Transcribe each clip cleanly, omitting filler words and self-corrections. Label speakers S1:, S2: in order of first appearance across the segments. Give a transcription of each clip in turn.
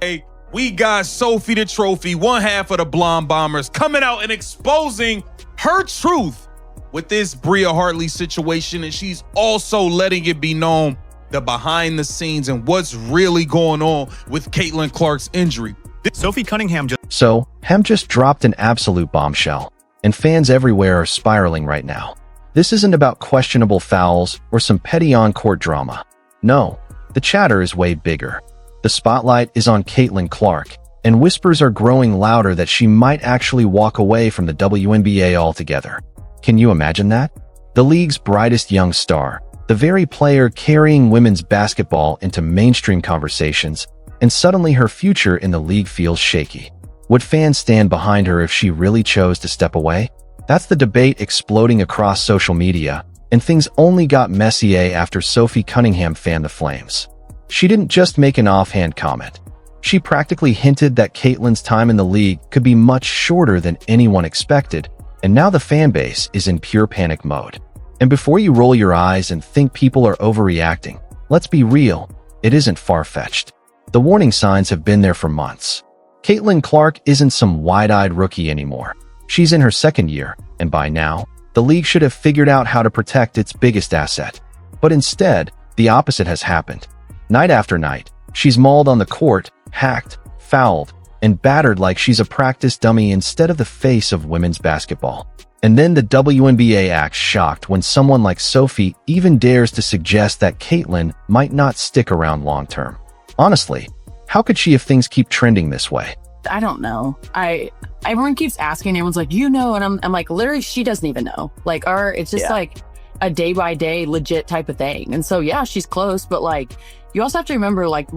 S1: Hey, we got Sophie the Trophy, one half of the Blonde Bombers, coming out and exposing her truth with this Bria Hartley situation, and she's also letting it be known the behind the scenes and what's really going on with Caitlin Clark's injury.
S2: Sophie Cunningham
S3: just dropped an absolute bombshell, and fans everywhere are spiraling right now. This isn't about questionable fouls or some petty on-court drama. No, the chatter is way bigger. The spotlight is on Caitlin Clark, and whispers are growing louder that she might actually walk away from the WNBA altogether. Can you imagine that? The league's brightest young star, the very player carrying women's basketball into mainstream conversations, and suddenly her future in the league feels shaky. Would fans stand behind her if she really chose to step away? That's the debate exploding across social media, and things only got messier after Sophie Cunningham fanned the flames. She didn't just make an offhand comment. She practically hinted that Caitlin's time in the league could be much shorter than anyone expected, and now the fan base is in pure panic mode. And before you roll your eyes and think people are overreacting, let's be real, it isn't far-fetched. The warning signs have been there for months. Caitlin Clark isn't some wide-eyed rookie anymore. She's in her second year, and by now, the league should have figured out how to protect its biggest asset. But instead, the opposite has happened. Night after night, she's mauled on the court, hacked, fouled, and battered like she's a practice dummy instead of the face of women's basketball. And then the WNBA acts shocked when someone like Sophie even dares to suggest that Caitlin might not stick around long-term. Honestly, how could she if things keep trending this way?
S4: I don't know. Everyone keeps asking, everyone's like, and I'm like, literally, she doesn't even know. Like, it's just like a day-by-day legit type of thing. And so, yeah, she's close, but like, you also have to remember, like,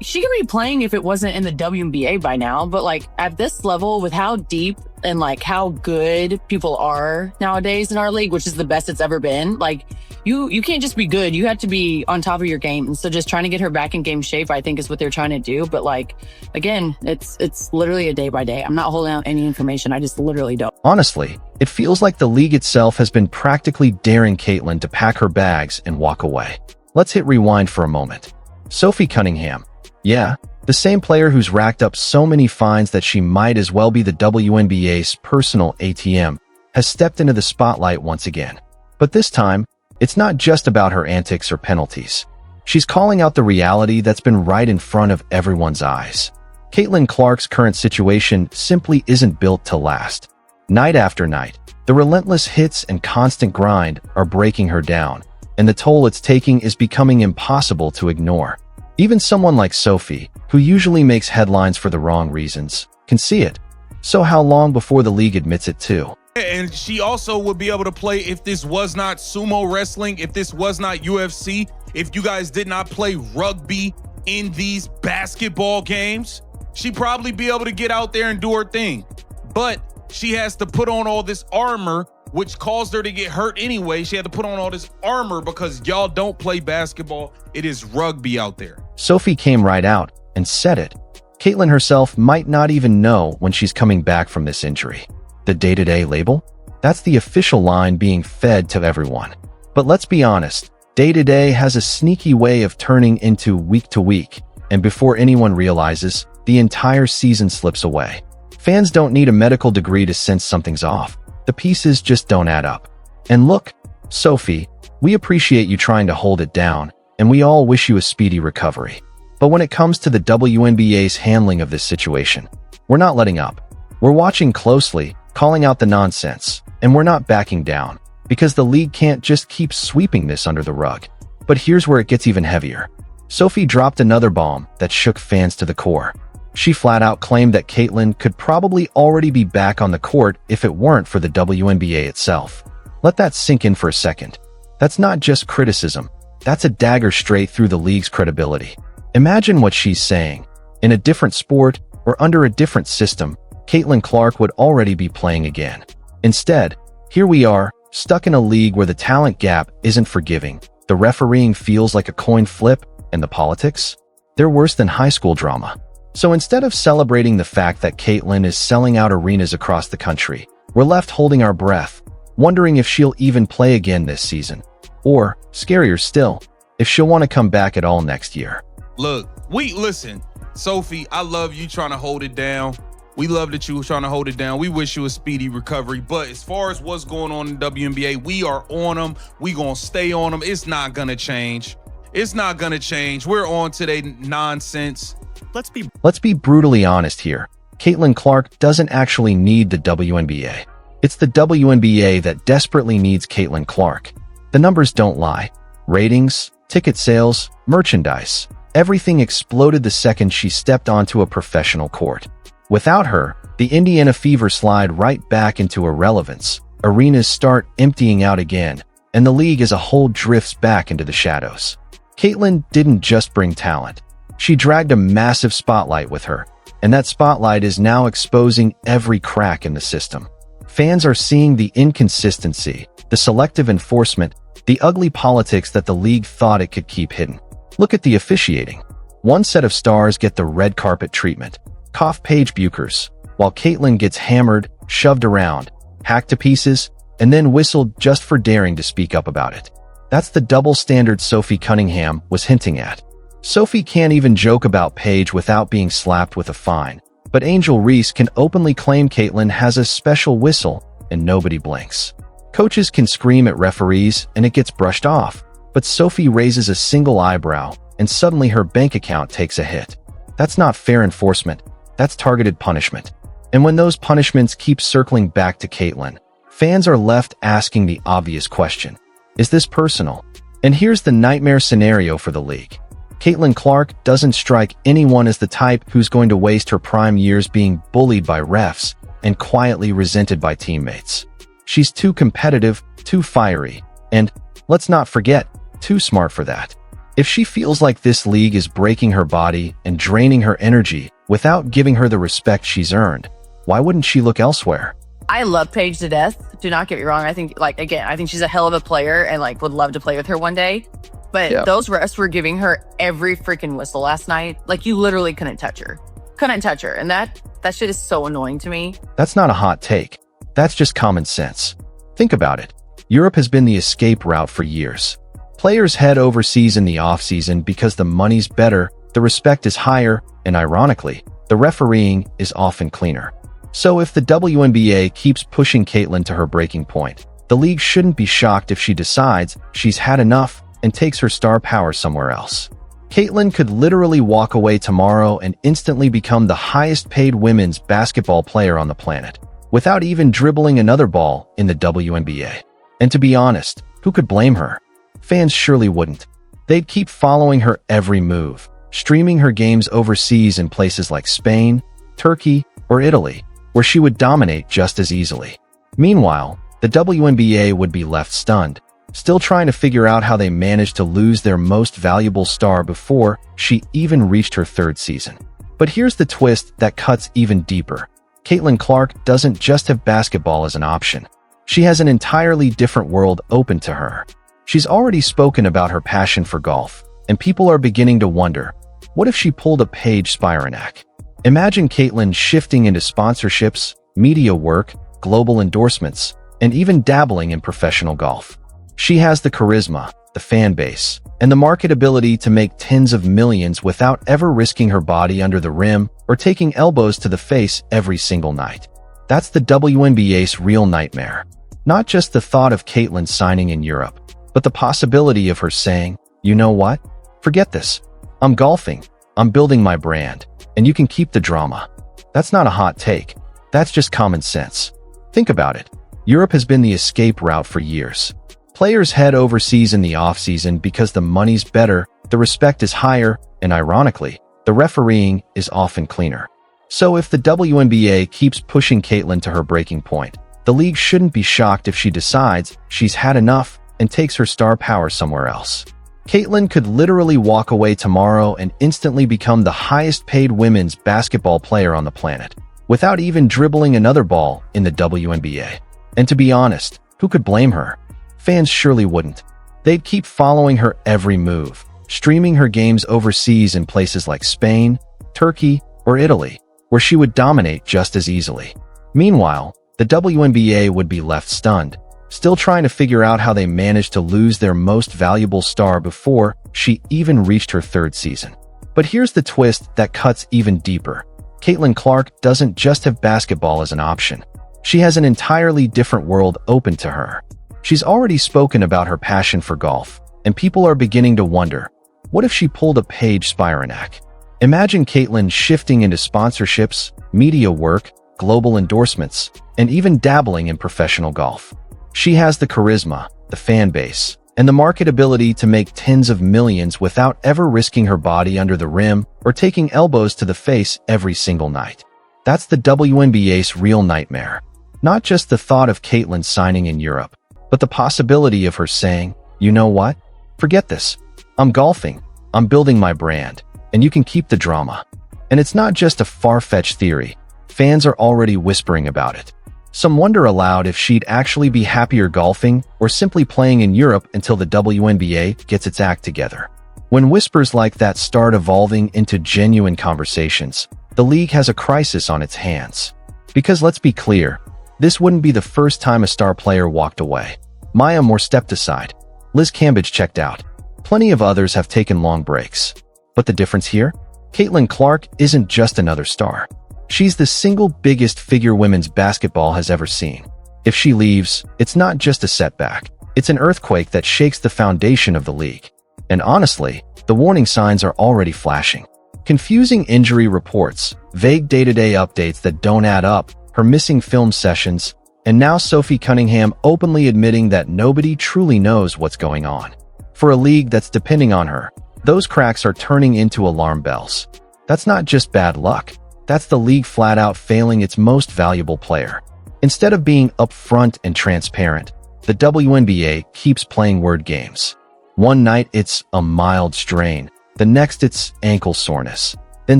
S4: she could be playing if it wasn't in the WNBA by now, but like at this level with how deep and like how good people are nowadays in our league, which is the best it's ever been, like you can't just be good. You have to be on top of your game. And so just trying to get her back in game shape, I think is what they're trying to do. But like, again, it's literally a day by day. I'm not holding out any information. I just literally don't.
S3: Honestly, it feels like the league itself has been practically daring Caitlin to pack her bags and walk away. Let's hit rewind for a moment. Sophie Cunningham. Yeah, the same player who's racked up so many fines that she might as well be the WNBA's personal ATM, has stepped into the spotlight once again. But this time, it's not just about her antics or penalties. She's calling out the reality that's been right in front of everyone's eyes. Caitlin Clark's current situation simply isn't built to last. Night after night, the relentless hits and constant grind are breaking her down, and the toll it's taking is becoming impossible to ignore. Even someone like Sophie, who usually makes headlines for the wrong reasons, can see it. So how long before the league admits it too?
S1: And she also would be able to play if this was not sumo wrestling, if this was not UFC, if you guys did not play rugby in these basketball games, she'd probably be able to get out there and do her thing. But she has to put on all this armor, which caused her to get hurt anyway. She had to put on all this armor because y'all don't play basketball. It is rugby out there.
S3: Sophie came right out and said it. Caitlin herself might not even know when she's coming back from this injury. The day-to-day label? That's the official line being fed to everyone. But let's be honest, day-to-day has a sneaky way of turning into week-to-week, and before anyone realizes, the entire season slips away. Fans don't need a medical degree to sense something's off. The pieces just don't add up. And look, Sophie, we appreciate you trying to hold it down, and we all wish you a speedy recovery. But when it comes to the WNBA's handling of this situation, we're not letting up. We're watching closely, calling out the nonsense, and we're not backing down, because the league can't just keep sweeping this under the rug. But here's where it gets even heavier. Sophie dropped another bomb that shook fans to the core. She flat out claimed that Caitlin could probably already be back on the court if it weren't for the WNBA itself. Let that sink in for a second. That's not just criticism. That's a dagger straight through the league's credibility. Imagine what she's saying. In a different sport or under a different system, Caitlin Clark would already be playing again. Instead, here we are, stuck in a league where the talent gap isn't forgiving. The refereeing feels like a coin flip, and the politics? They're worse than high school drama. So instead of celebrating the fact that Caitlin is selling out arenas across the country, we're left holding our breath, wondering if she'll even play again this season. Or, scarier still, if she'll want to come back at all next year.
S1: Look, listen, Sophie, I love you trying to hold it down. We love that you were trying to hold it down. We wish you a speedy recovery. But as far as what's going on in WNBA, we are on them. We gonna stay on them. It's not gonna change. It's not gonna change. We're on today nonsense.
S3: Let's be brutally honest here. Caitlin Clark doesn't actually need the WNBA. It's the WNBA that desperately needs Caitlin Clark. The numbers don't lie. Ratings, ticket sales, merchandise. Everything exploded the second she stepped onto a professional court. Without her, the Indiana Fever slide right back into irrelevance. Arenas start emptying out again, and the league as a whole drifts back into the shadows. Caitlin didn't just bring talent. She dragged a massive spotlight with her, and that spotlight is now exposing every crack in the system. Fans are seeing the inconsistency, the selective enforcement, the ugly politics that the league thought it could keep hidden. Look at the officiating. One set of stars get the red carpet treatment. Cough Paige Buchers, while Caitlin gets hammered, shoved around, hacked to pieces, and then whistled just for daring to speak up about it. That's the double standard Sophie Cunningham was hinting at. Sophie can't even joke about Paige without being slapped with a fine, but Angel Reese can openly claim Caitlin has a special whistle and nobody blinks. Coaches can scream at referees and it gets brushed off, but Sophie raises a single eyebrow and suddenly her bank account takes a hit. That's not fair enforcement. That's targeted punishment. And when those punishments keep circling back to Caitlin, fans are left asking the obvious question. Is this personal? And here's the nightmare scenario for the league. Caitlin Clark doesn't strike anyone as the type who's going to waste her prime years being bullied by refs and quietly resented by teammates. She's too competitive, too fiery, and, let's not forget, too smart for that. If she feels like this league is breaking her body and draining her energy without giving her the respect she's earned, why wouldn't she look elsewhere?
S4: I love Paige to death. Do not get me wrong. I think, I think she's a hell of a player and, would love to play with her one day. But those refs were giving her every freaking whistle last night. You literally couldn't touch her. Couldn't touch her. And that shit is so annoying to me.
S3: That's not a hot take. That's just common sense. Think about it. Europe has been the escape route for years. Players head overseas in the offseason because the money's better, the respect is higher, and ironically, the refereeing is often cleaner. So if the WNBA keeps pushing Caitlin to her breaking point, the league shouldn't be shocked if she decides she's had enough and takes her star power somewhere else. Caitlin could literally walk away tomorrow and instantly become the highest-paid women's basketball player on the planet, without even dribbling another ball in the WNBA. And to be honest, who could blame her? Fans surely wouldn't. They'd keep following her every move, streaming her games overseas in places like Spain, Turkey, or Italy, where she would dominate just as easily. Meanwhile, the WNBA would be left stunned, still trying to figure out how they managed to lose their most valuable star before she even reached her third season. But here's the twist that cuts even deeper. Caitlin Clark doesn't just have basketball as an option. She has an entirely different world open to her. She's already spoken about her passion for golf, and people are beginning to wonder, what if she pulled a Paige Spiranak? Imagine Caitlin shifting into sponsorships, media work, global endorsements, and even dabbling in professional golf. She has the charisma, the fan base, and the marketability to make tens of millions without ever risking her body under the rim or taking elbows to the face every single night. That's the WNBA's real nightmare. Not just the thought of Caitlin signing in Europe, but the possibility of her saying, you know what? Forget this. I'm golfing. I'm building my brand. And you can keep the drama. That's not a hot take. That's just common sense. Think about it. Europe has been the escape route for years. Players head overseas in the offseason because the money's better, the respect is higher, and ironically, the refereeing is often cleaner. So if the WNBA keeps pushing Caitlin to her breaking point, the league shouldn't be shocked if she decides she's had enough and takes her star power somewhere else. Caitlin could literally walk away tomorrow and instantly become the highest-paid women's basketball player on the planet, without even dribbling another ball in the WNBA. And to be honest, who could blame her? Fans surely wouldn't. They'd keep following her every move, streaming her games overseas in places like Spain, Turkey, or Italy, where she would dominate just as easily. Meanwhile, the WNBA would be left stunned, still trying to figure out how they managed to lose their most valuable star before she even reached her third season. But here's the twist that cuts even deeper. Caitlin Clark doesn't just have basketball as an option. She has an entirely different world open to her. She's already spoken about her passion for golf, and people are beginning to wonder, what if she pulled a Paige Spiranak? Imagine Caitlin shifting into sponsorships, media work, global endorsements, and even dabbling in professional golf. She has the charisma, the fan base, and the marketability to make tens of millions without ever risking her body under the rim or taking elbows to the face every single night. That's the WNBA's real nightmare. Not just the thought of Caitlin signing in Europe, but the possibility of her saying, you know what? Forget this. I'm golfing, I'm building my brand, and you can keep the drama. And it's not just a far-fetched theory. Fans are already whispering about it. Some wonder aloud if she'd actually be happier golfing or simply playing in Europe until the WNBA gets its act together. When whispers like that start evolving into genuine conversations, the league has a crisis on its hands. Because let's be clear, this wouldn't be the first time a star player walked away. Maya Moore stepped aside. Liz Cambage checked out. Plenty of others have taken long breaks. But the difference here? Caitlin Clark isn't just another star. She's the single biggest figure women's basketball has ever seen. If she leaves, it's not just a setback. It's an earthquake that shakes the foundation of the league. And honestly, the warning signs are already flashing. Confusing injury reports, vague day-to-day updates that don't add up, her missing film sessions, and now Sophie Cunningham openly admitting that nobody truly knows what's going on. For a league that's depending on her, those cracks are turning into alarm bells. That's not just bad luck. That's the league flat out failing its most valuable player. Instead of being upfront and transparent, the WNBA keeps playing word games. One night it's a mild strain, the next it's ankle soreness. Then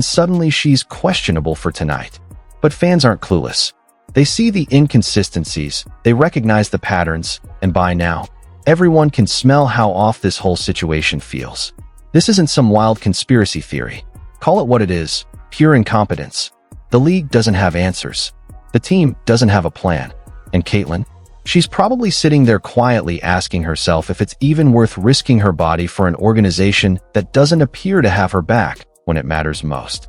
S3: suddenly she's questionable for tonight. But fans aren't clueless. They see the inconsistencies, they recognize the patterns, and by now, everyone can smell how off this whole situation feels. This isn't some wild conspiracy theory. Call it what it is, pure incompetence. The league doesn't have answers. The team doesn't have a plan. And Caitlin? She's probably sitting there quietly asking herself if it's even worth risking her body for an organization that doesn't appear to have her back when it matters most.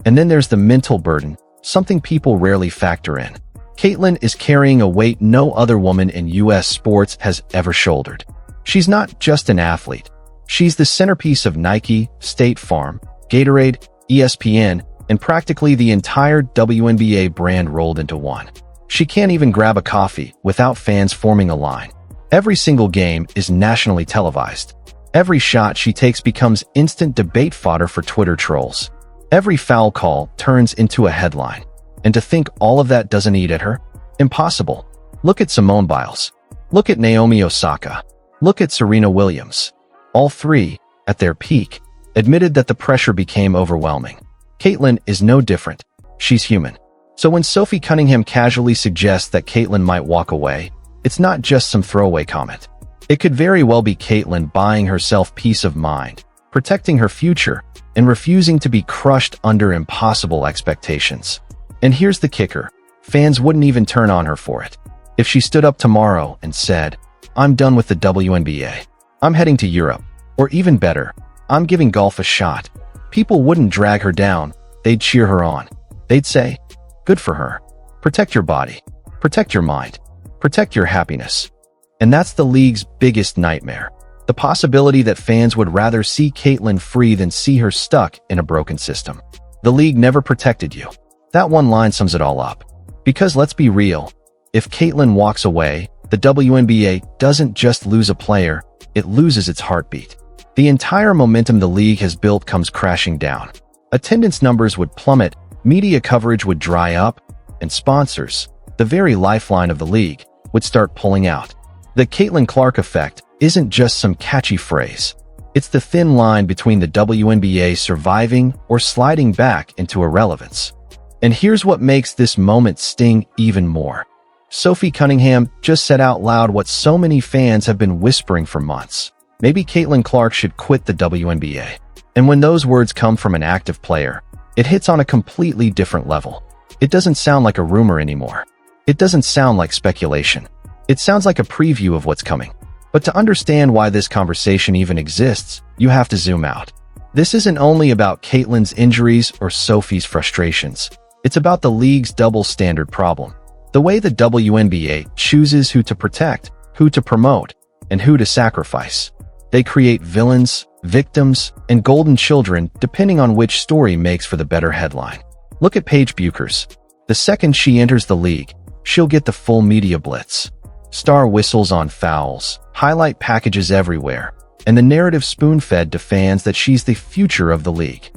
S3: And then there's the mental burden, something people rarely factor in. Caitlin is carrying a weight no other woman in U.S. sports has ever shouldered. She's not just an athlete. She's the centerpiece of Nike, State Farm, Gatorade, ESPN, and practically the entire WNBA brand rolled into one. She can't even grab a coffee without fans forming a line. Every single game is nationally televised. Every shot she takes becomes instant debate fodder for Twitter trolls. Every foul call turns into a headline. And to think all of that doesn't eat at her? Impossible. Look at Simone Biles. Look at Naomi Osaka. Look at Serena Williams. All three, at their peak, admitted that the pressure became overwhelming. Caitlin is no different. She's human. So when Sophie Cunningham casually suggests that Caitlin might walk away, it's not just some throwaway comment. It could very well be Caitlin buying herself peace of mind, protecting her future, and refusing to be crushed under impossible expectations. And here's the kicker. Fans wouldn't even turn on her for it. If she stood up tomorrow and said, I'm done with the WNBA. I'm heading to Europe. Or even better, I'm giving golf a shot. People wouldn't drag her down. They'd cheer her on. They'd say, good for her. Protect your body. Protect your mind. Protect your happiness. And that's the league's biggest nightmare. The possibility that fans would rather see Caitlin free than see her stuck in a broken system. The league never protected you. That one line sums it all up. Because let's be real, if Caitlin walks away, the WNBA doesn't just lose a player, it loses its heartbeat. The entire momentum the league has built comes crashing down. Attendance numbers would plummet, media coverage would dry up, and sponsors, the very lifeline of the league, would start pulling out. The Caitlin Clark effect isn't just some catchy phrase. It's the thin line between the WNBA surviving or sliding back into irrelevance. And here's what makes this moment sting even more. Sophie Cunningham just said out loud what so many fans have been whispering for months. Maybe Caitlin Clark should quit the WNBA. And when those words come from an active player, it hits on a completely different level. It doesn't sound like a rumor anymore. It doesn't sound like speculation. It sounds like a preview of what's coming. But to understand why this conversation even exists, you have to zoom out. This isn't only about Caitlyn's injuries or Sophie's frustrations. It's about the league's double standard problem. The way the WNBA chooses who to protect, who to promote, and who to sacrifice. They create villains, victims, and golden children depending on which story makes for the better headline. Look at Paige Bueckers. The second she enters the league, she'll get the full media blitz. Star whistles on fouls, highlight packages everywhere, and the narrative spoon-fed to fans that she's the future of the league.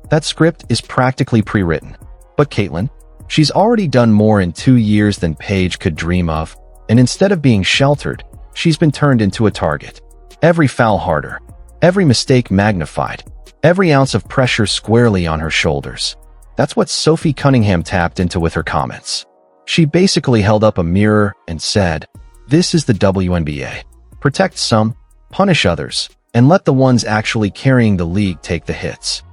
S3: That script is practically pre-written. But Caitlyn? She's already done more in 2 years than Paige could dream of, and instead of being sheltered, she's been turned into a target. Every foul harder, every mistake magnified, every ounce of pressure squarely on her shoulders. That's what Sophie Cunningham tapped into with her comments. She basically held up a mirror and said, "This is the WNBA. Protect some, punish others, and let the ones actually carrying the league take the hits."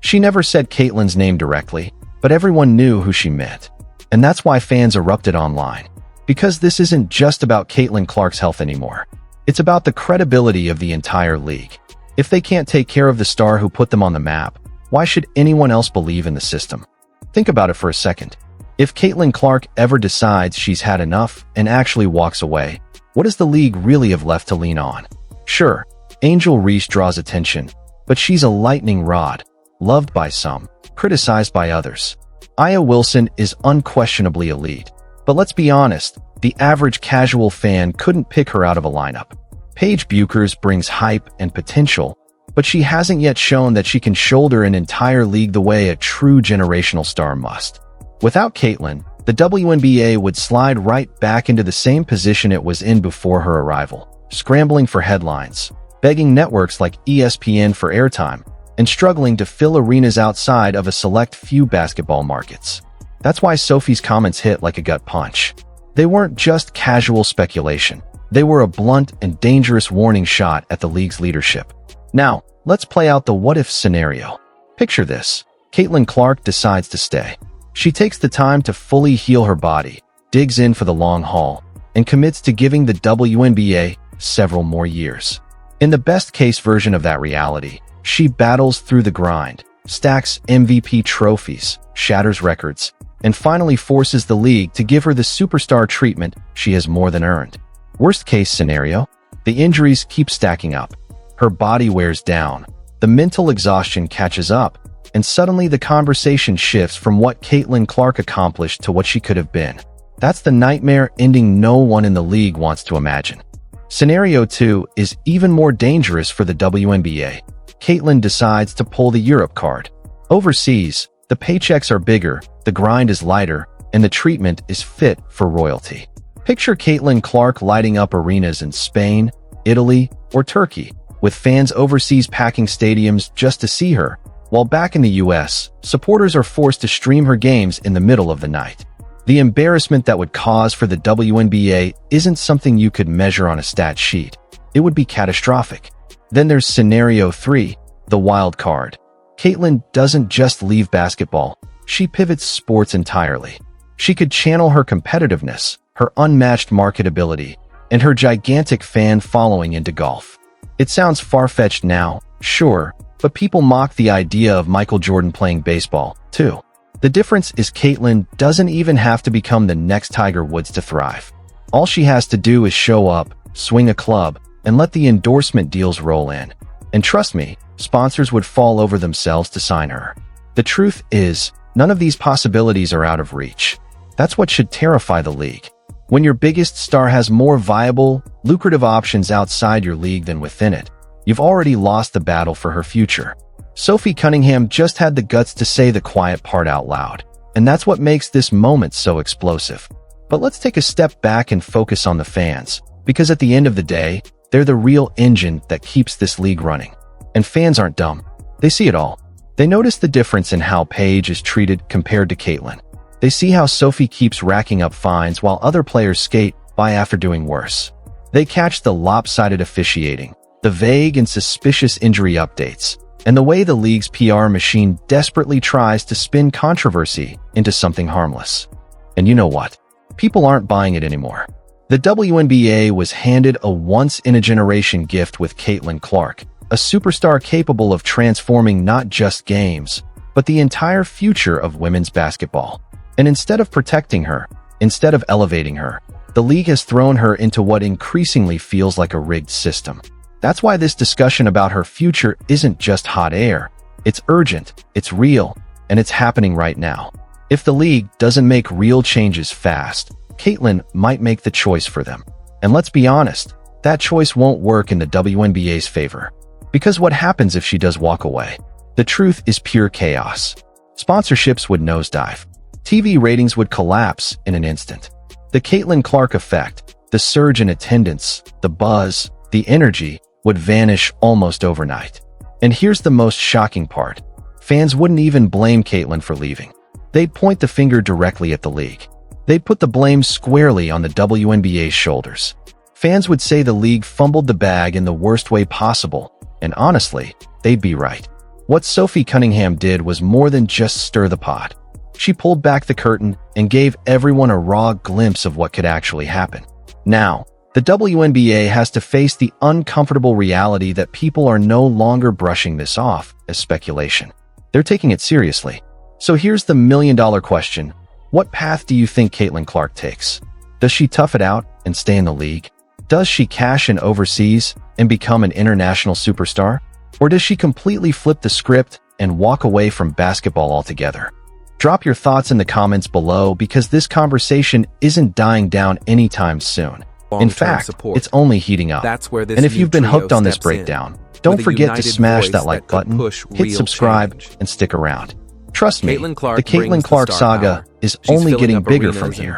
S3: She never said Caitlyn's name directly, but everyone knew who she meant. And that's why fans erupted online. Because this isn't just about Caitlyn Clark's health anymore. It's about the credibility of the entire league. If they can't take care of the star who put them on the map, why should anyone else believe in the system? Think about it for a second. If Caitlyn Clark ever decides she's had enough and actually walks away, what does the league really have left to lean on? Sure, Angel Reese draws attention, but she's a lightning rod, loved by some, criticized by others. Aya Wilson is unquestionably elite, but let's be honest, the average casual fan couldn't pick her out of a lineup. Paige Bueckers brings hype and potential, but she hasn't yet shown that she can shoulder an entire league the way a true generational star must. Without Caitlyn, the WNBA would slide right back into the same position it was in before her arrival, scrambling for headlines, begging networks like ESPN for airtime, and struggling to fill arenas outside of a select few basketball markets. That's why Sophie's comments hit like a gut punch. They weren't just casual speculation. They were a blunt and dangerous warning shot at the league's leadership. Now, let's play out the what-if scenario. Picture this. Caitlyn Clark decides to stay. She takes the time to fully heal her body, digs in for the long haul, and commits to giving the WNBA several more years. In the best-case version of that reality, she battles through the grind, stacks MVP trophies, shatters records, and finally forces the league to give her the superstar treatment she has more than earned. Worst-case scenario, the injuries keep stacking up. Her body wears down, the mental exhaustion catches up, and suddenly the conversation shifts from what Caitlyn Clark accomplished to what she could have been. That's the nightmare ending no one in the league wants to imagine. Scenario 2 is even more dangerous for the WNBA. Caitlyn decides to pull the Europe card. Overseas, the paychecks are bigger, the grind is lighter, and the treatment is fit for royalty. Picture Caitlyn Clark lighting up arenas in Spain, Italy, or Turkey, with fans overseas packing stadiums just to see her, while back in the US, supporters are forced to stream her games in the middle of the night. The embarrassment that would cause for the WNBA isn't something you could measure on a stat sheet. It would be catastrophic. Then there's Scenario 3, the wild card. Caitlyn doesn't just leave basketball, she pivots sports entirely. She could channel her competitiveness, her unmatched marketability, and her gigantic fan following into golf. It sounds far-fetched now, sure, but people mock the idea of Michael Jordan playing baseball, too. The difference is Caitlyn doesn't even have to become the next Tiger Woods to thrive. All she has to do is show up, swing a club, and let the endorsement deals roll in. And trust me, sponsors would fall over themselves to sign her. The truth is, none of these possibilities are out of reach. That's what should terrify the league. When your biggest star has more viable, lucrative options outside your league than within it, you've already lost the battle for her future. Sophie Cunningham just had the guts to say the quiet part out loud, and that's what makes this moment so explosive. But let's take a step back and focus on the fans, because at the end of the day, they're the real engine that keeps this league running. And fans aren't dumb. They see it all. They notice the difference in how Paige is treated compared to Caitlyn. They see how Sophie keeps racking up fines while other players skate by after doing worse. They catch the lopsided officiating, the vague and suspicious injury updates, and the way the league's PR machine desperately tries to spin controversy into something harmless. And you know what? People aren't buying it anymore. The WNBA was handed a once-in-a-generation gift with Caitlyn Clark, a superstar capable of transforming not just games, but the entire future of women's basketball. And instead of protecting her, instead of elevating her, the league has thrown her into what increasingly feels like a rigged system. That's why this discussion about her future isn't just hot air. It's urgent, it's real, and it's happening right now. If the league doesn't make real changes fast, Caitlin might make the choice for them. And let's be honest, that choice won't work in the WNBA's favor. Because what happens if she does walk away? The truth is pure chaos. Sponsorships would nosedive. TV ratings would collapse in an instant. The Caitlin Clark effect, the surge in attendance, the buzz, the energy, would vanish almost overnight. And here's the most shocking part. Fans wouldn't even blame Caitlin for leaving. They'd point the finger directly at the league. They'd put the blame squarely on the WNBA's shoulders. Fans would say the league fumbled the bag in the worst way possible, and honestly, they'd be right. What Sophie Cunningham did was more than just stir the pot. She pulled back the curtain and gave everyone a raw glimpse of what could actually happen. Now, the WNBA has to face the uncomfortable reality that people are no longer brushing this off as speculation. They're taking it seriously. So here's the million-dollar question. What path do you think Caitlin Clark takes? Does she tough it out and stay in the league? Does she cash in overseas and become an international superstar? Or does she completely flip the script and walk away from basketball altogether? Drop your thoughts in the comments below because this conversation isn't dying down anytime soon. In fact, it's only heating up. And if you've been hooked on this breakdown, don't forget to smash that like button, hit subscribe, and stick around. Trust me, the Caitlin Clark saga is only getting bigger from here.